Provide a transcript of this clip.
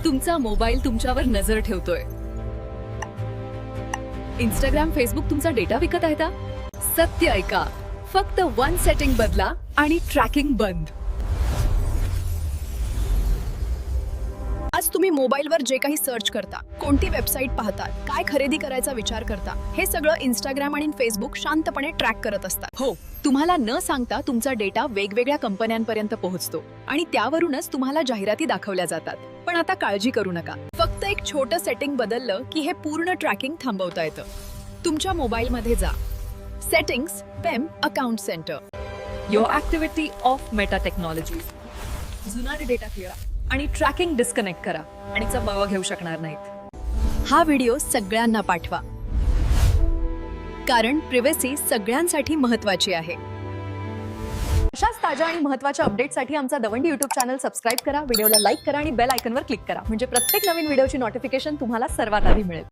तुमचा मोबाईल तुमच्यावर नजर ठेवतोय. इंस्टाग्राम, फेसबुक तुमचा डेटा विकत आहे का? सत्य ऐका, फक्त वन सेटिंग बदला आणि ट्रॅकिंग बंद. आज तुम्ही मोबाईलवर जे काही सर्च करता, कोणती वेबसाईट पाहता, काय खरेदी करायचा विचार करता, हे सगळं इंस्टाग्राम आणि फेसबुक शांतपणे ट्रॅक करत असतात. हो, तुम्हाला न सांगता तुमचा डेटा वेगवेगळ्या कंपन्यांपर्यंत पोहोचतो आणि त्यावरूनच तुम्हाला जाहिराती दाखवल्या जातात. पण आता काळजी करू नका. फक्त एक छोटं सेटिंग बदललं की हे पूर्ण ट्रॅकिंग थांबवता येतं. तुमच्या मोबाईलमध्ये जा, सेटिंग्स, पेम, account centre. Your activity off Meta technology. जुना डेटा क्लिअर आणि ट्रॅकिंग डिस्कनेक्ट करा आणि चबावा घेऊ शकणार नाहीत. हा व्हिडिओ सगळ्यांना पाठवा, कारण प्रिव्हसी सगळ्यांसाठी महत्त्वाची आहे. अशाच ताज्या आणि महत्त्वाच्या अपडेटसाठी आमचा दवंडी YouTube चॅनल सबस्क्राईब करा, व्हिडिओला लाईक करा आणि बेल आयकॉनवर क्लिक करा, म्हणजे प्रत्येक नवीन व्हिडिओची नोटिफिकेशन तुम्हाला सर्वात आधी मिळेल.